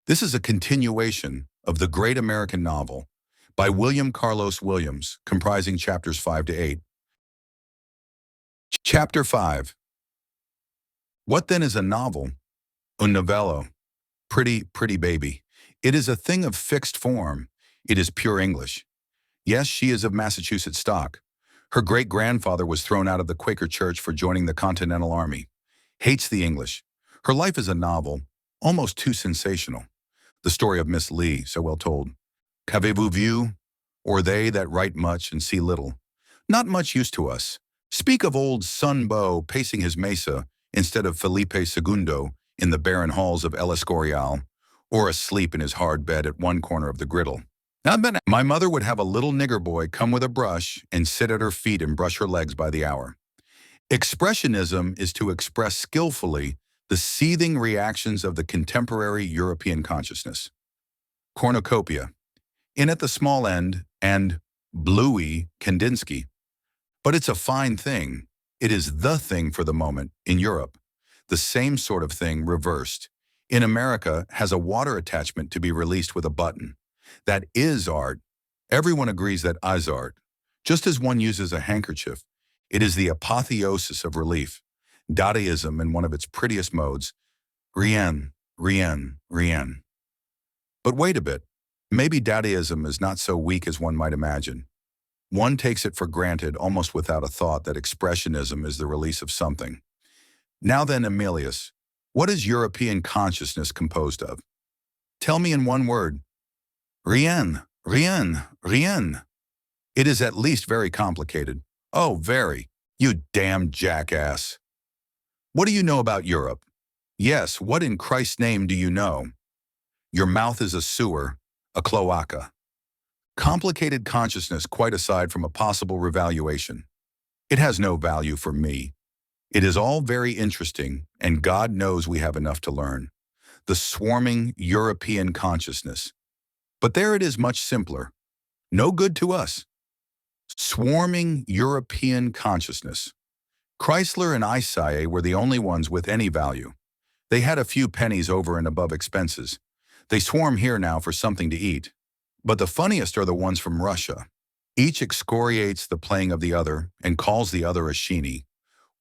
This is a continuation of the great American novel by William Carlos Williams, comprising chapters 5 to 8. Chapter 5. What then is a novel? Un novello. Pretty, pretty baby. It is a thing of fixed form. It is pure English. Yes, she is of Massachusetts stock. Her great-grandfather was thrown out of the Quaker Church for joining the Continental Army. Hates the English. Her life is a novel, almost too sensational. The story of Miss Lee, so well told. Qu'avez-vous vu? Or they that write much and see little. Not much use to us. Speak of old Sun Bo pacing his mesa instead of Felipe II in the barren halls of El Escorial, or asleep in his hard bed at one corner of the griddle. My mother would have a little nigger boy come with a brush and sit at her feet and brush her legs by the hour. Expressionism is to express skillfully the seething reactions of the contemporary European consciousness. Cornucopia, in at the small end, and Bluey Kandinsky. But it's a fine thing. It is the thing for the moment in Europe. The same sort of thing reversed. In America has a water attachment to be released with a button. That is art. Everyone agrees that is art. Just as one uses a handkerchief, it is the apotheosis of relief. Dadaism in one of its prettiest modes. Rien, rien, rien. But wait a bit. Maybe Dadaism is not so weak as one might imagine. One takes it for granted almost without a thought that expressionism is the release of something. Now then, Emilius, what is European consciousness composed of? Tell me in one word. Rien, rien, rien. It is at least very complicated. Oh, very. You damned jackass. What do you know about Europe? Yes, what in Christ's name do you know? Your mouth is a sewer, a cloaca. Complicated consciousness quite aside from a possible revaluation. It has no value for me. It is all very interesting, and God knows we have enough to learn. The swarming European consciousness. But there it is much simpler. No good to us. Swarming European consciousness. Chrysler and Isae were the only ones with any value. They had a few pennies over and above expenses. They swarm here now for something to eat. But the funniest are the ones from Russia. Each excoriates the playing of the other and calls the other a sheeny.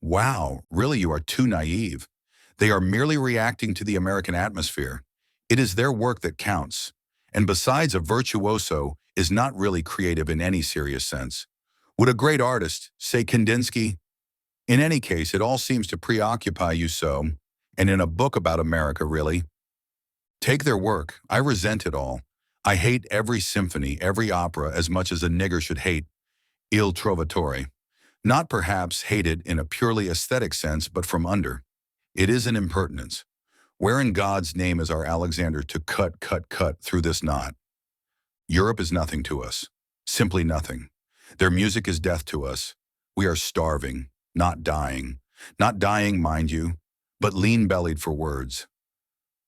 Wow, really you are too naive. They are merely reacting to the American atmosphere. It is their work that counts. And besides, a virtuoso is not really creative in any serious sense. Would a great artist, say Kandinsky? In any case, it all seems to preoccupy you so, and in a book about America, really. Take their work. I resent it all. I hate every symphony, every opera, as much as a nigger should hate Il Trovatore. Not perhaps hate it in a purely aesthetic sense, but from under. It is an impertinence. Where in God's name is our Alexander to cut through this knot? Europe is nothing to us. Simply nothing. Their music is death to us. We are starving, not dying. Not dying, mind you, but lean-bellied for words.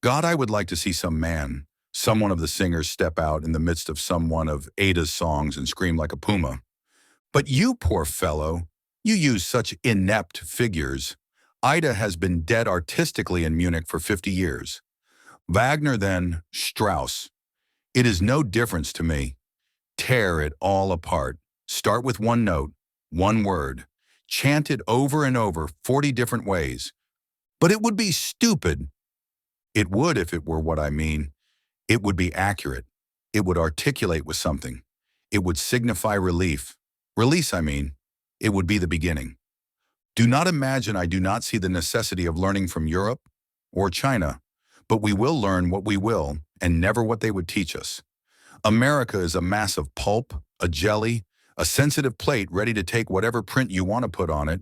God, I would like to see some man, some one of the singers step out in the midst of some one of Ada's songs and scream like a puma. But you, poor fellow, you use such inept figures. Ida has been dead artistically in Munich for 50 years. Wagner then, Strauss. It is no difference to me. Tear it all apart. Start with one note, one word. Chant it over and over 40 different ways. But it would be stupid. It would if it were what I mean. It would be accurate. It would articulate with something. It would signify relief. Release, I mean. It would be the beginning. Do not imagine I do not see the necessity of learning from Europe or China, but we will learn what we will and never what they would teach us. America is a mass of pulp, a jelly, a sensitive plate ready to take whatever print you want to put on it.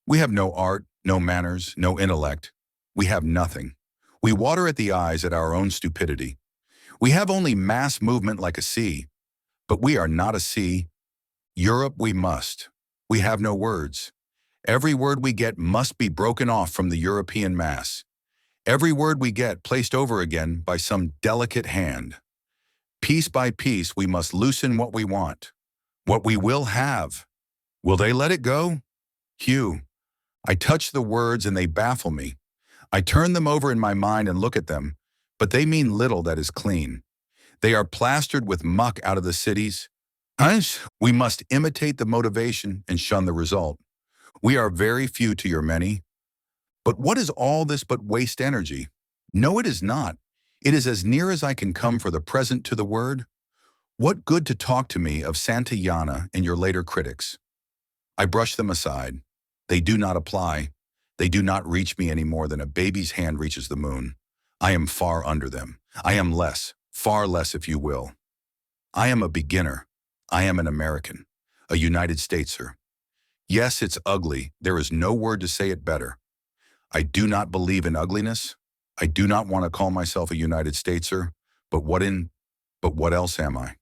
We have no art, no manners, no intellect. We have nothing. We water at the eyes at our own stupidity. We have only mass movement like a sea, but we are not a sea. Europe we must. We have no words. Every word we get must be broken off from the European mass. Every word we get placed over again by some delicate hand. Piece by piece we must loosen what we want, what we will have. Will they let it go? Hugh, I touch the words and they baffle me. I turn them over in my mind and look at them, but they mean little that is clean. They are plastered with muck out of the cities. Hence, we must imitate the motivation and shun the result. We are very few to your many. But what is all this but waste energy? No, it is not. It is as near as I can come for the present to the word. What good to talk to me of Santayana and your later critics? I brush them aside. They do not apply. They do not reach me any more than a baby's hand reaches the moon. I am far under them. I am less, far less if you will. I am a beginner. I am an American, a United Stateser. Yes, it's ugly. There is no word to say it better. I do not believe in ugliness. I do not want to call myself a United Stateser, but what else am I?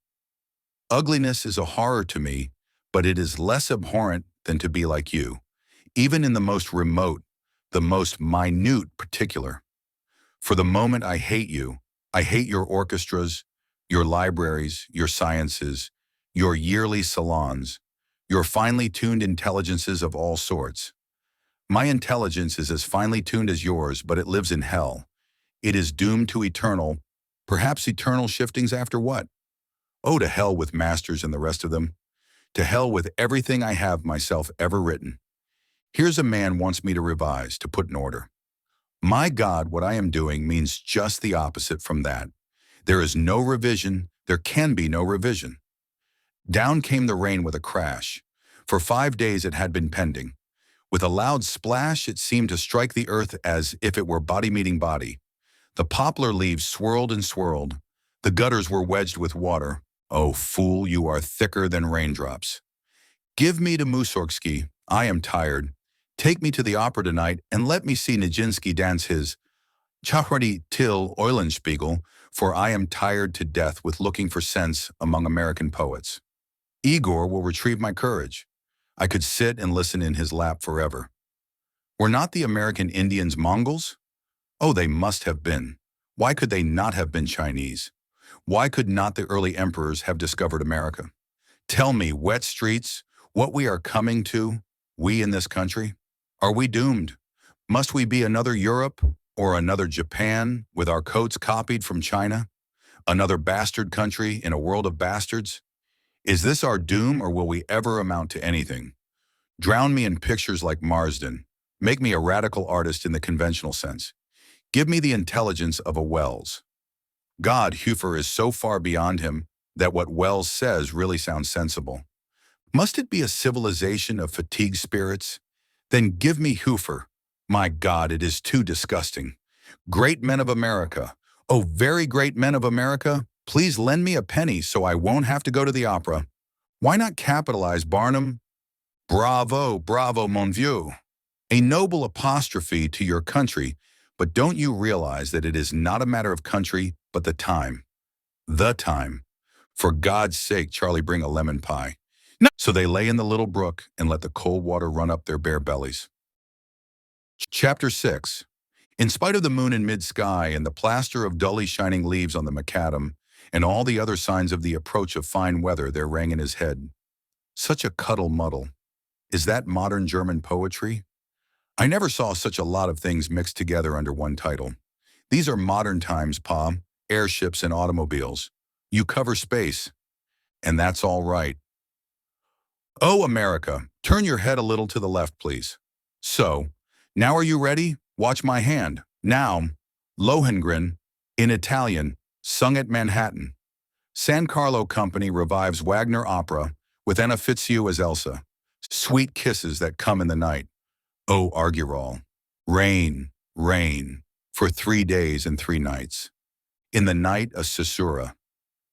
Ugliness is a horror to me, but it is less abhorrent than to be like you, even in the most remote, the most minute particular. For the moment I hate you. I hate your orchestras, your libraries, your sciences, your yearly salons, your finely tuned intelligences of all sorts. My intelligence is as finely tuned as yours, but it lives in hell. It is doomed to perhaps eternal shiftings after what? Oh, to hell with masters and the rest of them. To hell with everything I have myself ever written. Here's a man wants me to revise, to put in order. My God, what I am doing means just the opposite from that. There is no revision, there can be no revision. Down came the rain with a crash. For 5 days it had been pending. With a loud splash, it seemed to strike the earth as if it were body meeting body. The poplar leaves swirled and swirled. The gutters were wedged with water. Oh, fool, you are thicker than raindrops. Give me to Mussorgsky. I am tired. Take me to the opera tonight and let me see Nijinsky dance his Czarny till Eulenspiegel, for I am tired to death with looking for sense among American poets. Igor will retrieve my courage. I could sit and listen in his lap forever. Were not the American Indians Mongols? Oh, they must have been. Why could they not have been Chinese? Why could not the early emperors have discovered America? Tell me, wet streets, what we are coming to, we in this country? Are we doomed? Must we be another Europe or another Japan with our coats copied from China? Another bastard country in a world of bastards? Is this our doom, or will we ever amount to anything? Drown me in pictures like Marsden. Make me a radical artist in the conventional sense. Give me the intelligence of a Wells. God, Hofer is so far beyond him that what Wells says really sounds sensible. Must it be a civilization of fatigued spirits? Then give me Hofer. My God, it is too disgusting. Great men of America, oh, very great men of America, please lend me a penny so I won't have to go to the opera. Why not capitalize Barnum? Bravo, bravo, mon vieux. A noble apostrophe to your country, but don't you realize that it is not a matter of country, but the time? The time. For God's sake, Charlie, bring a lemon pie. No. So they lay in the little brook and let the cold water run up their bare bellies. Chapter 6. In spite of the moon in mid-sky and the plaster of dully shining leaves on the macadam, and all the other signs of the approach of fine weather, there rang in his head. Such a cuddle-muddle. Is that modern German poetry? I never saw such a lot of things mixed together under one title. These are modern times, Pa. Airships and automobiles. You cover space. And that's all right. Oh, America, turn your head a little to the left, please. So, now are you ready? Watch my hand. Now, Lohengrin, in Italian, sung at Manhattan. San Carlo Company revives Wagner opera with Anna Fitzhugh as Elsa. Sweet kisses that come in the night. Oh, Argurol. Rain, rain, for 3 days and 3 nights. In the night, a caesura.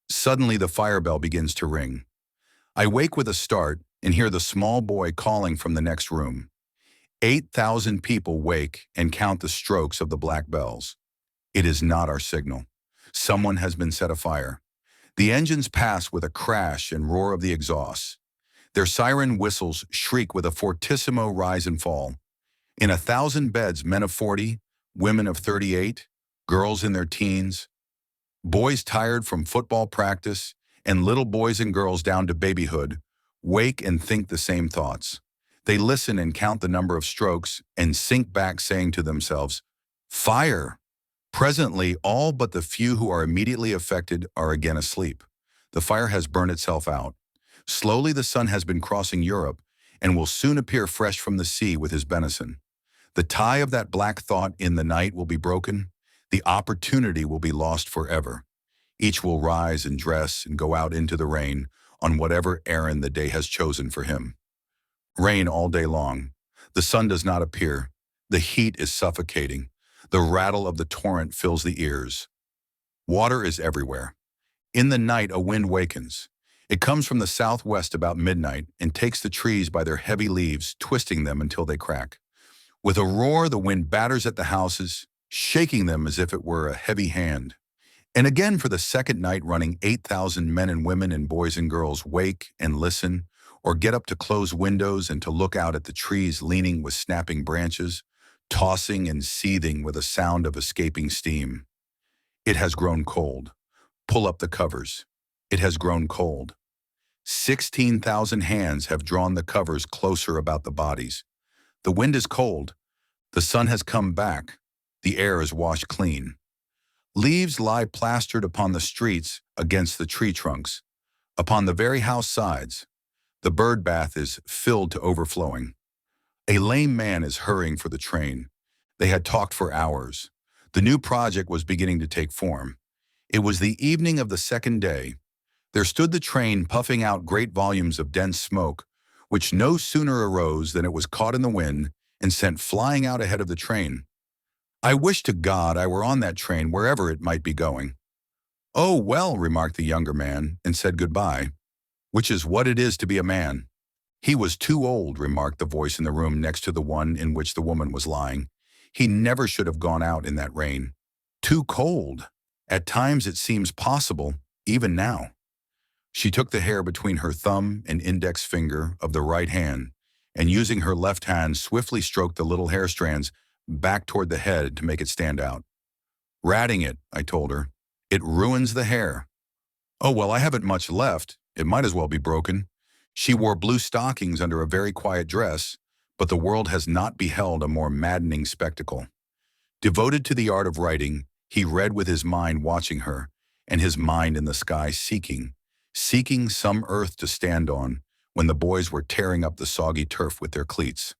Suddenly the fire bell begins to ring. I wake with a start and hear the small boy calling from the next room. 8,000 people wake and count the strokes of the black bells. It is not our signal. Someone has been set afire. The engines pass with a crash and roar of the exhausts. Their siren whistles shriek with a fortissimo rise and fall. In 1,000 beds, men of 40, women of 38, girls in their teens, boys tired from football practice, and little boys and girls down to babyhood, wake and think the same thoughts. They listen and count the number of strokes and sink back saying to themselves, "Fire! Presently, all but the few who are immediately affected are again asleep. The fire has burned itself out. Slowly the sun has been crossing Europe and will soon appear fresh from the sea with his benison. The tie of that black thought in the night will be broken. The opportunity will be lost forever. Each will rise and dress and go out into the rain on whatever errand the day has chosen for him. Rain all day long. The sun does not appear. The heat is suffocating. The rattle of the torrent fills the ears. Water is everywhere. In the night, a wind wakens. It comes from the southwest about midnight and takes the trees by their heavy leaves, twisting them until they crack. With a roar, the wind batters at the houses, shaking them as if it were a heavy hand. And again, for the second night running, 8,000 men and women and boys and girls wake and listen, or get up to close windows and to look out at the trees leaning with snapping branches, tossing and seething with a sound of escaping steam. It has grown cold. Pull up the covers. It has grown cold. 16,000 hands have drawn the covers closer about the bodies. The wind is cold. The sun has come back. The air is washed clean. Leaves lie plastered upon the streets against the tree trunks, upon the very house sides. The bird bath is filled to overflowing. A lame man is hurrying for the train. They had talked for hours. The new project was beginning to take form. It was the evening of the second day. There stood the train puffing out great volumes of dense smoke, which no sooner arose than it was caught in the wind and sent flying out ahead of the train. I wish to God I were on that train wherever it might be going. Oh, well, remarked the younger man, and said goodbye, which is what it is to be a man. He was too old, remarked the voice in the room next to the one in which the woman was lying. He never should have gone out in that rain. Too cold. At times it seems possible, even now. She took the hair between her thumb and index finger of the right hand, and using her left hand swiftly stroked the little hair strands back toward the head to make it stand out. Ratting it, I told her. It ruins the hair. Oh, well, I haven't much left. It might as well be broken. She wore blue stockings under a very quiet dress, but the world has not beheld a more maddening spectacle. Devoted to the art of writing, he read with his mind watching her, and his mind in the sky seeking some earth to stand on when the boys were tearing up the soggy turf with their cleats.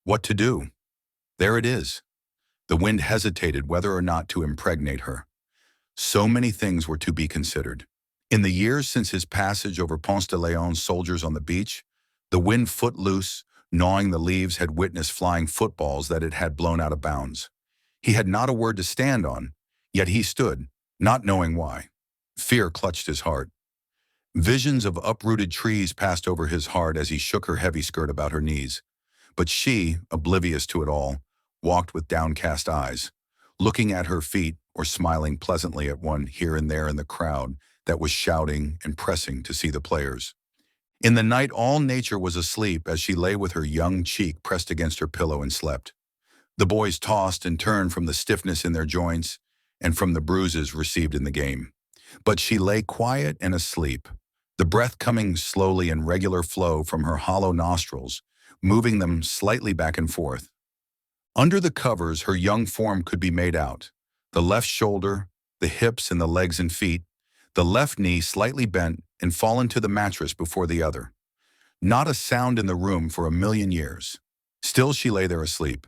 What to do? There it is. The wind hesitated whether or not to impregnate her. So many things were to be considered. In the years since his passage over Ponce de Leon's soldiers on the beach, the wind foot loose, gnawing the leaves, had witnessed flying footballs that it had blown out of bounds. He had not a word to stand on, yet he stood, not knowing why. Fear clutched his heart. Visions of uprooted trees passed over his heart as he shook her heavy skirt about her knees. But she, oblivious to it all, walked with downcast eyes, looking at her feet or smiling pleasantly at one here and there in the crowd that was shouting and pressing to see the players. In the night, all nature was asleep as she lay with her young cheek pressed against her pillow and slept. The boys tossed and turned from the stiffness in their joints and from the bruises received in the game. But she lay quiet and asleep, the breath coming slowly in regular flow from her hollow nostrils, moving them slightly back and forth. Under the covers, her young form could be made out, the left shoulder, the hips and the legs and feet, the left knee slightly bent and fallen to the mattress before the other. Not a sound in the room for a million years. Still she lay there asleep.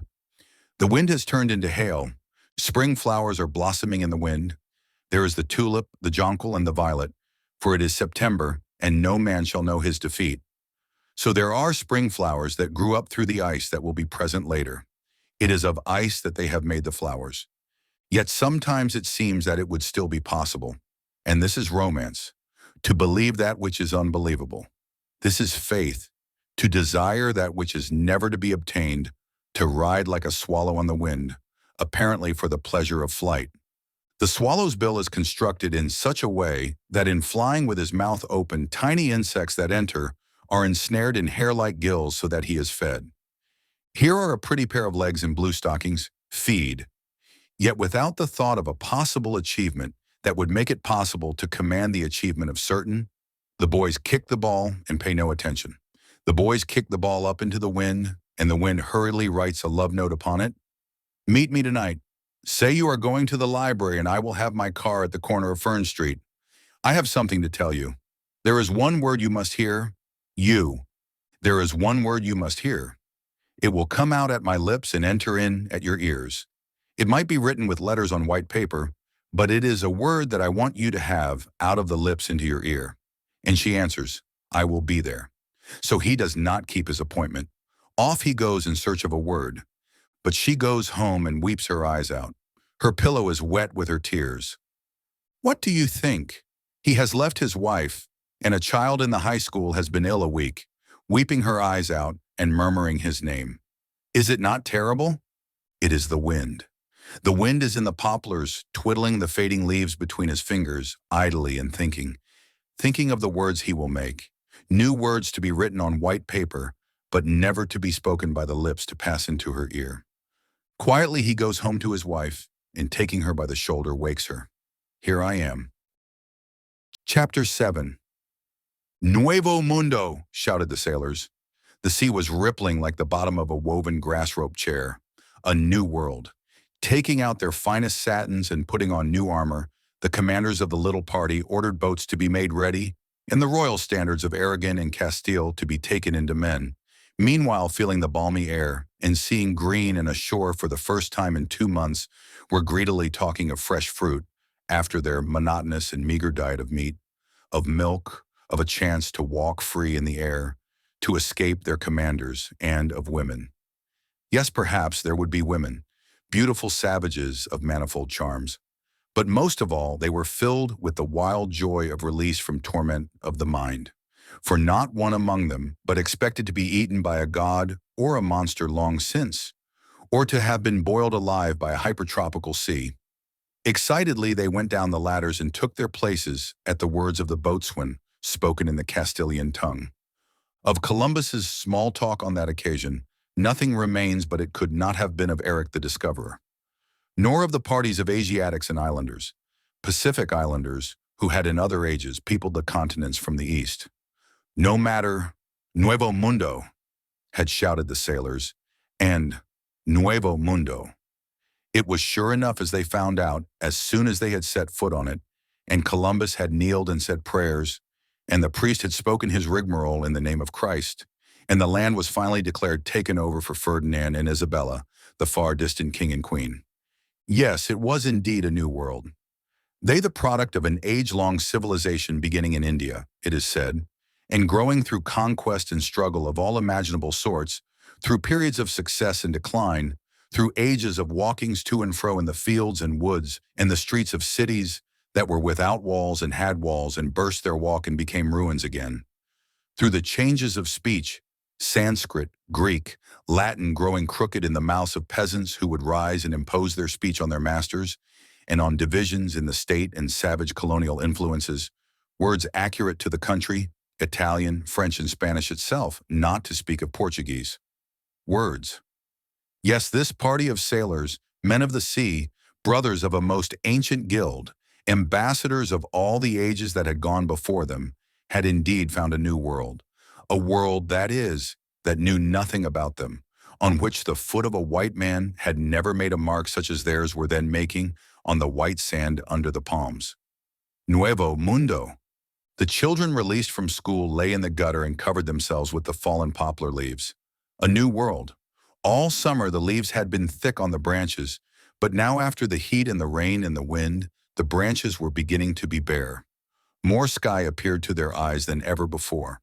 The wind has turned into hail. Spring flowers are blossoming in the wind. There is the tulip, the jonquil, and the violet, for it is September, and no man shall know his defeat. So there are spring flowers that grew up through the ice that will be present later. It is of ice that they have made the flowers. Yet sometimes it seems that it would still be possible. And this is romance, to believe that which is unbelievable. This is faith, to desire that which is never to be obtained, to ride like a swallow on the wind, apparently for the pleasure of flight. The swallow's bill is constructed in such a way that in flying with his mouth open, tiny insects that enter are ensnared in hair-like gills so that he is fed. Here are a pretty pair of legs in blue stockings. Feed. Yet without the thought of a possible achievement that would make it possible to command the achievement of certain, the boys kick the ball and pay no attention. The boys kick the ball up into the wind, and the wind hurriedly writes a love note upon it. Meet me tonight. Say you are going to the library and I will have my car at the corner of Fern Street. I have something to tell you. There is one word you must hear. You. There is one word you must hear. It will come out at my lips and enter in at your ears. It might be written with letters on white paper, but it is a word that I want you to have out of the lips into your ear. And she answers, I will be there. So he does not keep his appointment. Off he goes in search of a word. But she goes home and weeps her eyes out. Her pillow is wet with her tears. What do you think? He has left his wife, and a child in the high school has been ill a week, weeping her eyes out and murmuring his name. Is it not terrible? It is the wind. The wind is in the poplars, twiddling the fading leaves between his fingers, idly and thinking of the words he will make, new words to be written on white paper, but never to be spoken by the lips to pass into her ear. Quietly he goes home to his wife, and taking her by the shoulder, wakes her. Here I am. Chapter 7. Nuevo Mundo, shouted the sailors. The sea was rippling like the bottom of a woven grass rope chair. A new world. Taking out their finest satins and putting on new armor, the commanders of the little party ordered boats to be made ready and the royal standards of Aragon and Castile to be taken into men. Meanwhile, feeling the balmy air and seeing green and a shore for the first time in 2 months, were greedily talking of fresh fruit after their monotonous and meager diet of meat, of milk, of a chance to walk free in the air, to escape their commanders, and of women. Yes, perhaps there would be women, beautiful savages of manifold charms. But most of all, they were filled with the wild joy of release from torment of the mind. For not one among them but expected to be eaten by a god or a monster long since, or to have been boiled alive by a hypertropical sea. Excitedly they went down the ladders and took their places at the words of the boatswain, spoken in the Castilian tongue. Of Columbus's small talk on that occasion, nothing remains but it could not have been of Eric the Discoverer, nor of the parties of Asiatics and islanders, Pacific islanders, who had in other ages peopled the continents from the east. No matter, Nuevo Mundo, had shouted the sailors, and Nuevo Mundo. It was sure enough, as they found out as soon as they had set foot on it, and Columbus had kneeled and said prayers, and the priest had spoken his rigmarole in the name of Christ, and the land was finally declared taken over for Ferdinand and Isabella, the far distant king and queen. Yes, it was indeed a new world. They the product of an age-long civilization beginning in India, it is said, and growing through conquest and struggle of all imaginable sorts, through periods of success and decline, through ages of walkings to and fro in the fields and woods and the streets of cities that were without walls and had walls and burst their walk and became ruins again, through the changes of speech, Sanskrit, Greek, Latin growing crooked in the mouths of peasants who would rise and impose their speech on their masters, and on divisions in the state and savage colonial influences, words accurate to the country, Italian, French, and Spanish itself, not to speak of Portuguese. Words. Yes, this party of sailors, men of the sea, brothers of a most ancient guild, ambassadors of all the ages that had gone before them, had indeed found a new world. A world, that is, that knew nothing about them, on which the foot of a white man had never made a mark such as theirs were then making on the white sand under the palms. Nuevo Mundo. The children released from school lay in the gutter and covered themselves with the fallen poplar leaves. A new world. All summer the leaves had been thick on the branches, but now after the heat and the rain and the wind, the branches were beginning to be bare. More sky appeared to their eyes than ever before.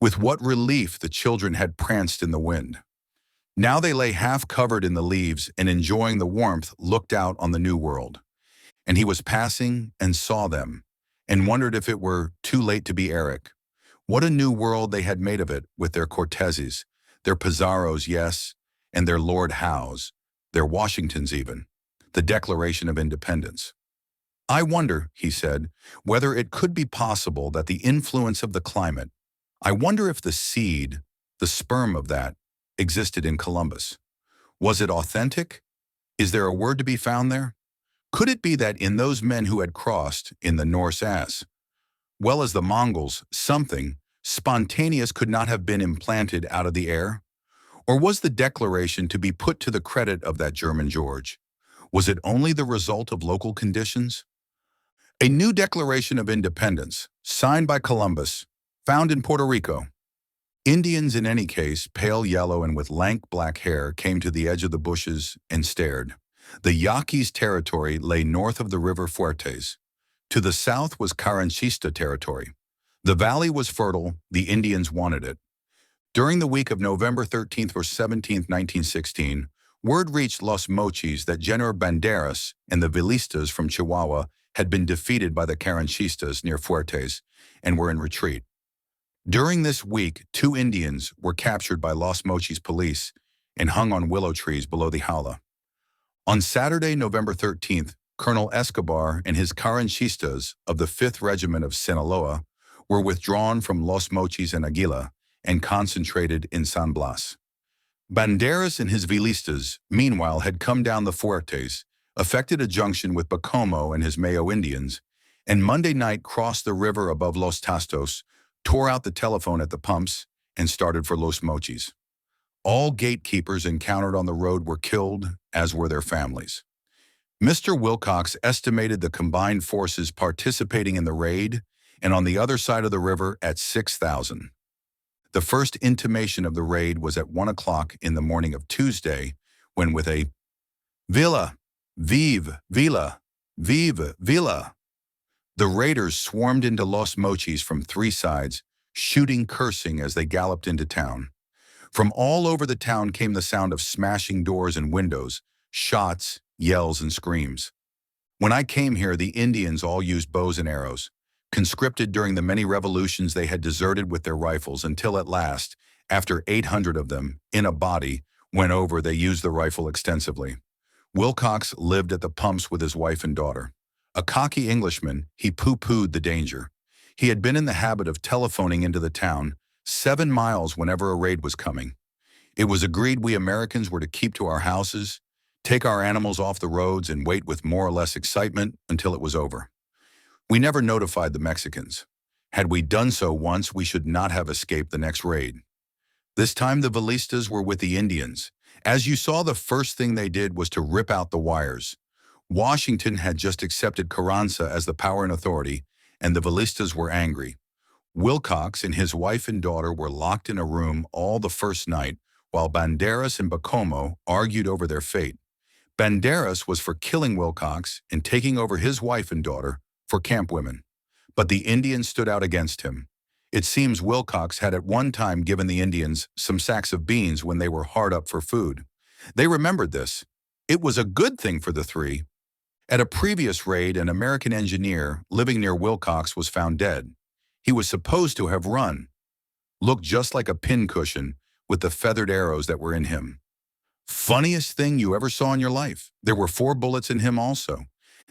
With what relief the children had pranced in the wind. Now they lay half covered in the leaves and enjoying the warmth looked out on the new world. And he was passing and saw them, and wondered if it were too late to be Eric. What a new world they had made of it with their Corteses, their Pizarros, yes, and their Lord Howes, their Washingtons even, the Declaration of Independence. I wonder, he said, whether it could be possible that the influence of the climate, I wonder if the seed, the sperm of that, existed in Columbus. Was it authentic? Is there a word to be found there? Could it be that in those men who had crossed, in the Norse as well as the Mongols, something spontaneous could not have been implanted out of the air? Or was the declaration to be put to the credit of that German George? Was it only the result of local conditions? A new Declaration of Independence, signed by Columbus, found in Puerto Rico. Indians, in any case, pale yellow and with lank black hair, came to the edge of the bushes and stared. The Yaquis territory lay north of the River Fuertes. To the south was Carrancista territory. The valley was fertile, the Indians wanted it. During the week of November 13th or 17th, 1916, word reached Los Mochis that General Banderas and the Villistas from Chihuahua had been defeated by the Carranchistas near Fuertes and were in retreat. During this week, 2 Indians were captured by Los Mochis police and hung on willow trees below the Jaula. On Saturday, November 13th, Colonel Escobar and his Carranchistas of the 5th Regiment of Sinaloa were withdrawn from Los Mochis and Aguila and concentrated in San Blas. Banderas and his Villistas, meanwhile, had come down the Fuertes, effected a junction with Bacomo and his Mayo Indians, and Monday night crossed the river above Los Tastos, tore out the telephone at the pumps, and started for Los Mochis. All gatekeepers encountered on the road were killed, as were their families. Mr. Wilcox estimated the combined forces participating in the raid and on the other side of the river at 6,000. The first intimation of the raid was at 1 o'clock in the morning of Tuesday, when with a "Villa! Vive! Villa! Vive! Villa!" the raiders swarmed into Los Mochis from 3 sides, shooting, cursing as they galloped into town. From all over the town came the sound of smashing doors and windows, shots, yells, and screams. When I came here, the Indians all used bows and arrows. Conscripted during the many revolutions, they had deserted with their rifles until at last, after 800 of them, in a body, went over, they used the rifle extensively. Wilcox lived at the pumps with his wife and daughter. A cocky Englishman, he pooh-poohed the danger. He had been in the habit of telephoning into the town 7 miles whenever a raid was coming. It was agreed we Americans were to keep to our houses, take our animals off the roads, and wait with more or less excitement until it was over. We never notified the Mexicans. Had we done so once, we should not have escaped the next raid. This time the Villistas were with the Indians. As you saw, the first thing they did was to rip out the wires. Washington had just accepted Carranza as the power and authority, and the Villistas were angry. Wilcox and his wife and daughter were locked in a room all the first night, while Banderas and Bacomo argued over their fate. Banderas was for killing Wilcox and taking over his wife and daughter for camp women. But the Indians stood out against him. It seems Wilcox had at one time given the Indians some sacks of beans when they were hard up for food. They remembered this. It was a good thing for the 3. At a previous raid, an American engineer living near Wilcox was found dead. He was supposed to have run. Looked just like a pincushion with the feathered arrows that were in him. Funniest thing you ever saw in your life. There were 4 bullets in him also.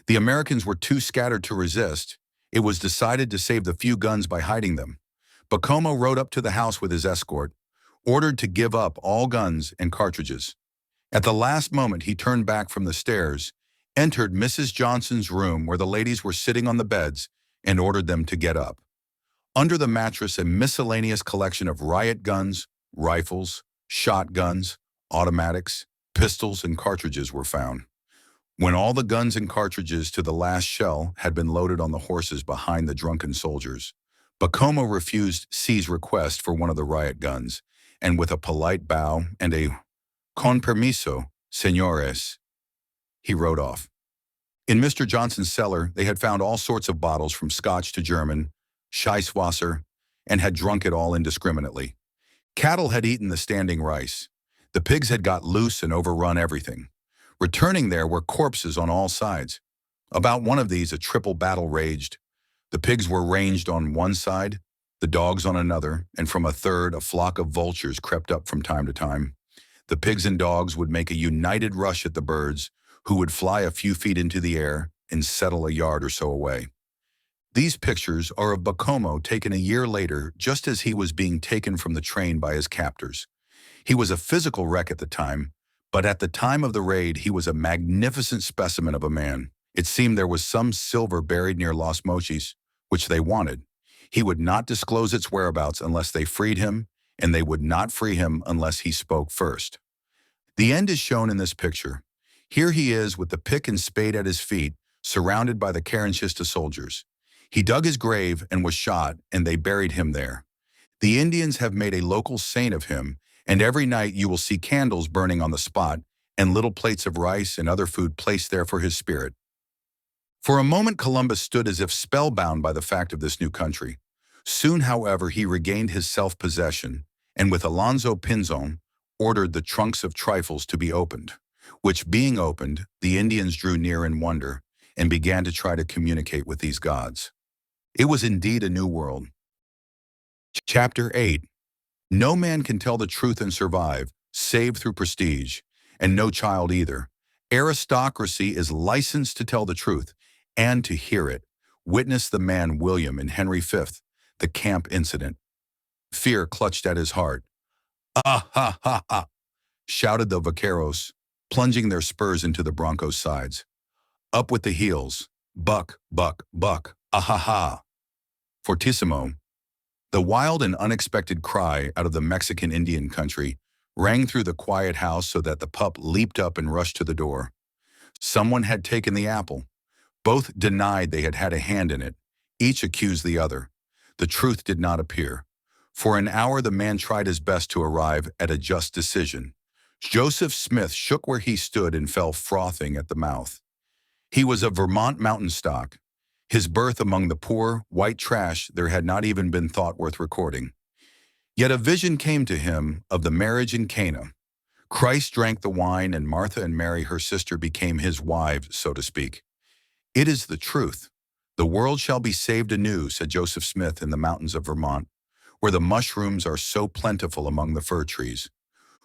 The Americans were too scattered to resist. It was decided to save the few guns by hiding them. Bacomo rode up to the house with his escort, ordered to give up all guns and cartridges. At the last moment, he turned back from the stairs, entered Mrs. Johnson's room where the ladies were sitting on the beds, and ordered them to get up. Under the mattress, a miscellaneous collection of riot guns, rifles, shotguns, automatics, pistols, and cartridges were found. When all the guns and cartridges to the last shell had been loaded on the horses behind the drunken soldiers, Bacomo refused C's request for one of the riot guns, and with a polite bow and a "Con permiso, señores," he rode off. In Mr. Johnson's cellar, they had found all sorts of bottles from Scotch to German, Scheisswasser, and had drunk it all indiscriminately. Cattle had eaten the standing rice. The pigs had got loose and overrun everything. Returning there were corpses on all sides. About one of these, a triple battle raged. The pigs were ranged on one side, the dogs on another, and from a third, a flock of vultures crept up from time to time. The pigs and dogs would make a united rush at the birds, who would fly a few feet into the air and settle a yard or so away. These pictures are of Bacomo taken a year later, just as he was being taken from the train by his captors. He was a physical wreck at the time, but at the time of the raid, he was a magnificent specimen of a man. It seemed there was some silver buried near Los Mochis, which they wanted. He would not disclose its whereabouts unless they freed him, and they would not free him unless he spoke first. The end is shown in this picture. Here he is with the pick and spade at his feet, surrounded by the Karanchista soldiers. He dug his grave and was shot, and they buried him there. The Indians have made a local saint of him, and every night you will see candles burning on the spot and little plates of rice and other food placed there for his spirit. For a moment Columbus stood as if spellbound by the fact of this new country. Soon, however, he regained his self-possession, and with Alonso Pinzon, ordered the trunks of trifles to be opened, which being opened, the Indians drew near in wonder and began to try to communicate with these gods. It was indeed a new world. Chapter 8. No man can tell the truth and survive, save through prestige, and no child either. Aristocracy is licensed to tell the truth and to hear it. Witness the man William in Henry V, the camp incident. Fear clutched at his heart. "Ah, ha, ha, ha," shouted the vaqueros, plunging their spurs into the bronco's sides. "Up with the heels. Buck, buck, buck. Ah, ha, ha." Fortissimo. The wild and unexpected cry out of the Mexican Indian country rang through the quiet house so that the pup leaped up and rushed to the door. Someone had taken the apple. Both denied they had had a hand in it. Each accused the other. The truth did not appear. For an hour the man tried his best to arrive at a just decision. Joseph Smith shook where he stood and fell frothing at the mouth. He was of Vermont mountain stock. His birth among the poor, white trash there had not even been thought worth recording. Yet a vision came to him of the marriage in Cana. Christ drank the wine, and Martha and Mary, her sister, became his wives, so to speak. "It is the truth. The world shall be saved anew," said Joseph Smith in the mountains of Vermont, where the mushrooms are so plentiful among the fir trees.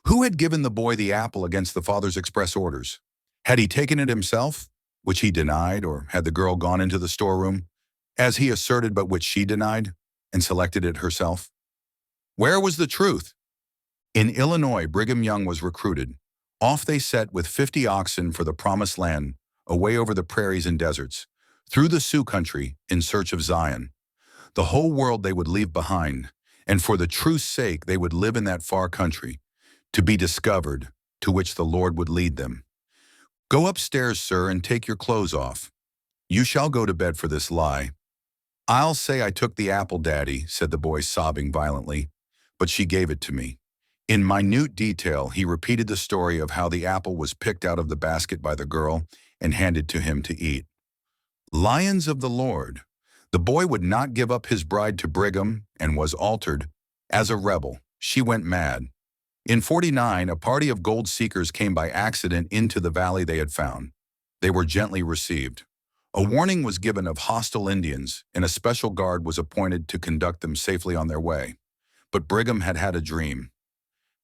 Who had given the boy the apple against the father's express orders? Had he taken it himself, which he denied, or had the girl gone into the storeroom, as he asserted but which she denied, and selected it herself? Where was the truth? In Illinois, Brigham Young was recruited. Off they set with 50 oxen for the promised land, away over the prairies and deserts, through the Sioux country in search of Zion. The whole world they would leave behind, and for the truth's sake they would live in that far country, to be discovered, to which the Lord would lead them. "Go upstairs, sir, and take your clothes off. You shall go to bed for this lie." "I'll say I took the apple, Daddy," said the boy, sobbing violently, "but she gave it to me." In minute detail, he repeated the story of how the apple was picked out of the basket by the girl and handed to him to eat. Lions of the Lord. The boy would not give up his bride to Brigham and was altered. As a rebel, she went mad. In 49, a party of gold seekers came by accident into the valley they had found. They were gently received. A warning was given of hostile Indians, and a special guard was appointed to conduct them safely on their way. But Brigham had had a dream.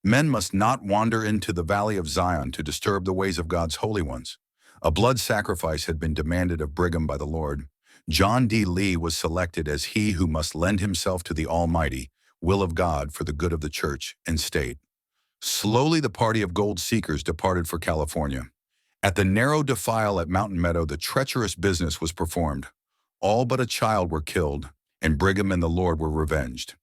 Men must not wander into the valley of Zion to disturb the ways of God's holy ones. A blood sacrifice had been demanded of Brigham by the Lord. John D. Lee was selected as he who must lend himself to the almighty will of God for the good of the church and state. Slowly the party of gold seekers departed for California. At the narrow defile at Mountain Meadow, the treacherous business was performed. All but a child were killed, and Brigham and the Lord were revenged.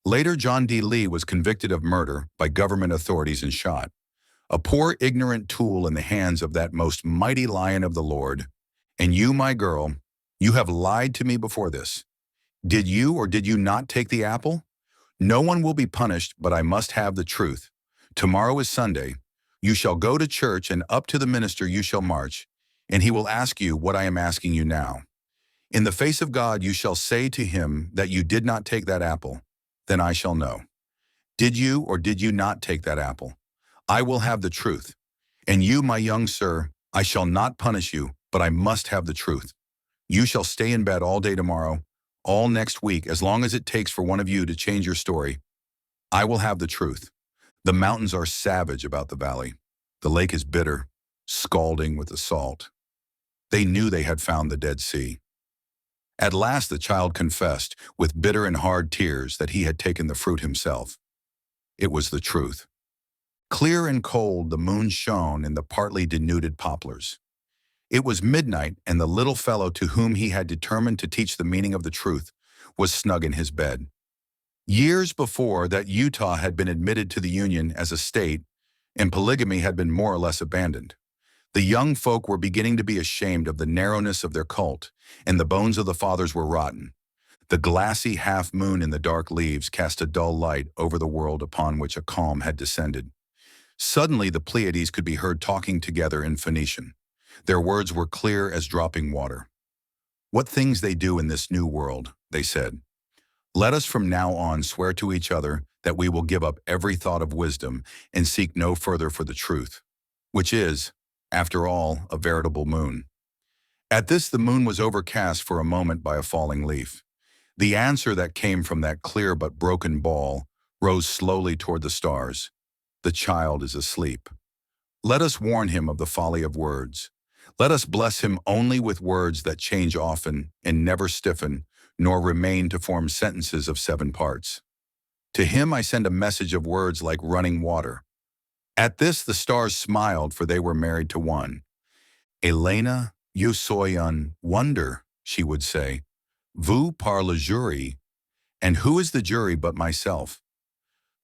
Later, John D. Lee was convicted of murder by government authorities and shot. A poor, ignorant tool in the hands of that most mighty lion of the Lord. And you, my girl, you have lied to me before this. Did you or did you not take the apple? No one will be punished, but I must have the truth. Tomorrow is Sunday. You shall go to church, and up to the minister you shall march, and he will ask you what I am asking you now. In the face of God you shall say to him that you did not take that apple. Then I shall know. Did you or did you not take that apple? I will have the truth. And you, my young sir, I shall not punish you, but I must have the truth. You shall stay in bed all day tomorrow, all next week, as long as it takes for one of you to change your story. I will have the truth. The mountains are savage about the valley. The lake is bitter, scalding with the salt. They knew they had found the Dead Sea. At last the child confessed, with bitter and hard tears, that he had taken the fruit himself. It was the truth. Clear and cold the moon shone in the partly denuded poplars. It was midnight, and the little fellow to whom he had determined to teach the meaning of the truth was snug in his bed. Years before that, Utah had been admitted to the Union as a state, and polygamy had been more or less abandoned. The young folk were beginning to be ashamed of the narrowness of their cult, and the bones of the fathers were rotten. The glassy half-moon in the dark leaves cast a dull light over the world upon which a calm had descended. Suddenly the Pleiades could be heard talking together in Phoenician. Their words were clear as dropping water. "What things they do in this new world," they said. "Let us from now on swear to each other that we will give up every thought of wisdom and seek no further for the truth, which is, after all, a veritable moon." At this the moon was overcast for a moment by a falling leaf. The answer that came from that clear but broken ball rose slowly toward the stars. "The child is asleep. Let us warn him of the folly of words. Let us bless him only with words that change often and never stiffen, nor remain to form sentences of 7 parts. To him I send a message of words like running water." At this the stars smiled, for they were married to one. "Elena, yo soy un wonder," she would say. "Vous par le jury." And who is the jury but myself?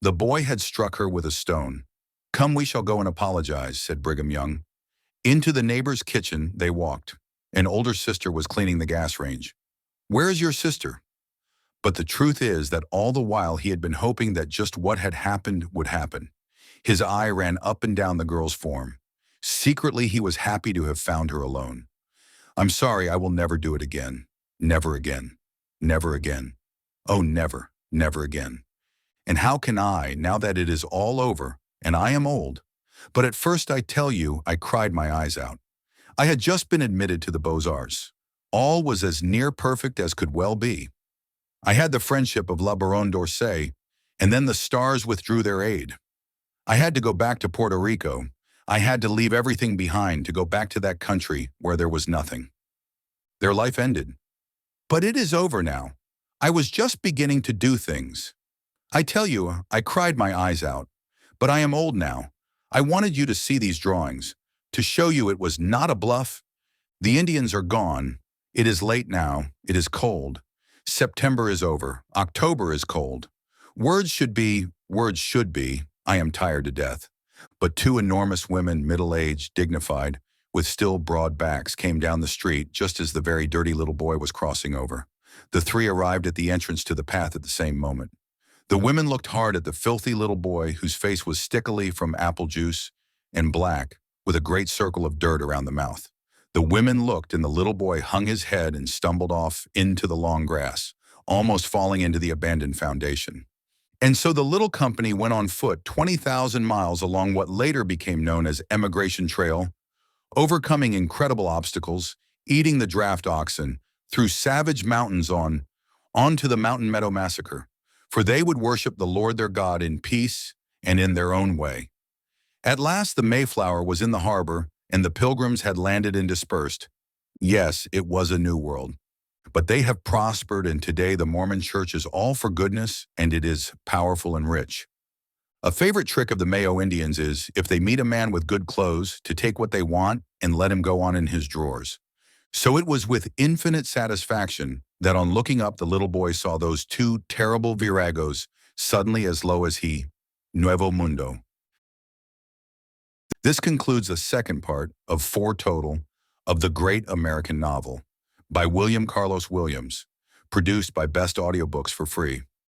The boy had struck her with a stone. "Come, we shall go and apologize," said Brigham Young. Into the neighbor's kitchen they walked. An older sister was cleaning the gas range. "Where is your sister?" But the truth is that all the while he had been hoping that just what had happened would happen. His eye ran up and down the girl's form. Secretly he was happy to have found her alone. "I'm sorry, I will never do it again. Never again. Never again. Oh, never, never again. And how can I, now that it is all over, and I am old? But at first, I tell you, I cried my eyes out. I had just been admitted to the Beaux-Arts. All was as near perfect as could well be. I had the friendship of La Baronne d'Orsay, and then the stars withdrew their aid. I had to go back to Puerto Rico. I had to leave everything behind to go back to that country where there was nothing. Their life ended. But it is over now. I was just beginning to do things. I tell you, I cried my eyes out. But I am old now. I wanted you to see these drawings, to show you it was not a bluff. The Indians are gone. It is late now. It is cold. September is over. October is cold. Words should be, I am tired to death." But 2 enormous women, middle-aged, dignified, with still broad backs, came down the street just as the very dirty little boy was crossing over. The 3 arrived at the entrance to the path at the same moment. The women looked hard at the filthy little boy whose face was stickily from apple juice and black, with a great circle of dirt around the mouth. The women looked, and the little boy hung his head and stumbled off into the long grass, almost falling into the abandoned foundation. And so the little company went on foot 20,000 miles along what later became known as Emigration Trail, overcoming incredible obstacles, eating the draft oxen, through savage mountains onto the Mountain Meadow Massacre, for they would worship the Lord their God in peace and in their own way. At last the Mayflower was in the harbor, and the pilgrims had landed and dispersed. Yes, it was a new world. But they have prospered, and today the Mormon Church is all for goodness, and it is powerful and rich. A favorite trick of the Mayo Indians is, if they meet a man with good clothes, to take what they want and let him go on in his drawers. So it was with infinite satisfaction that on looking up the little boy saw those 2 terrible viragos suddenly as low as he. Nuevo Mundo. This concludes the second part of 4 total of The Great American Novel by William Carlos Williams, produced by Best Audiobooks for free.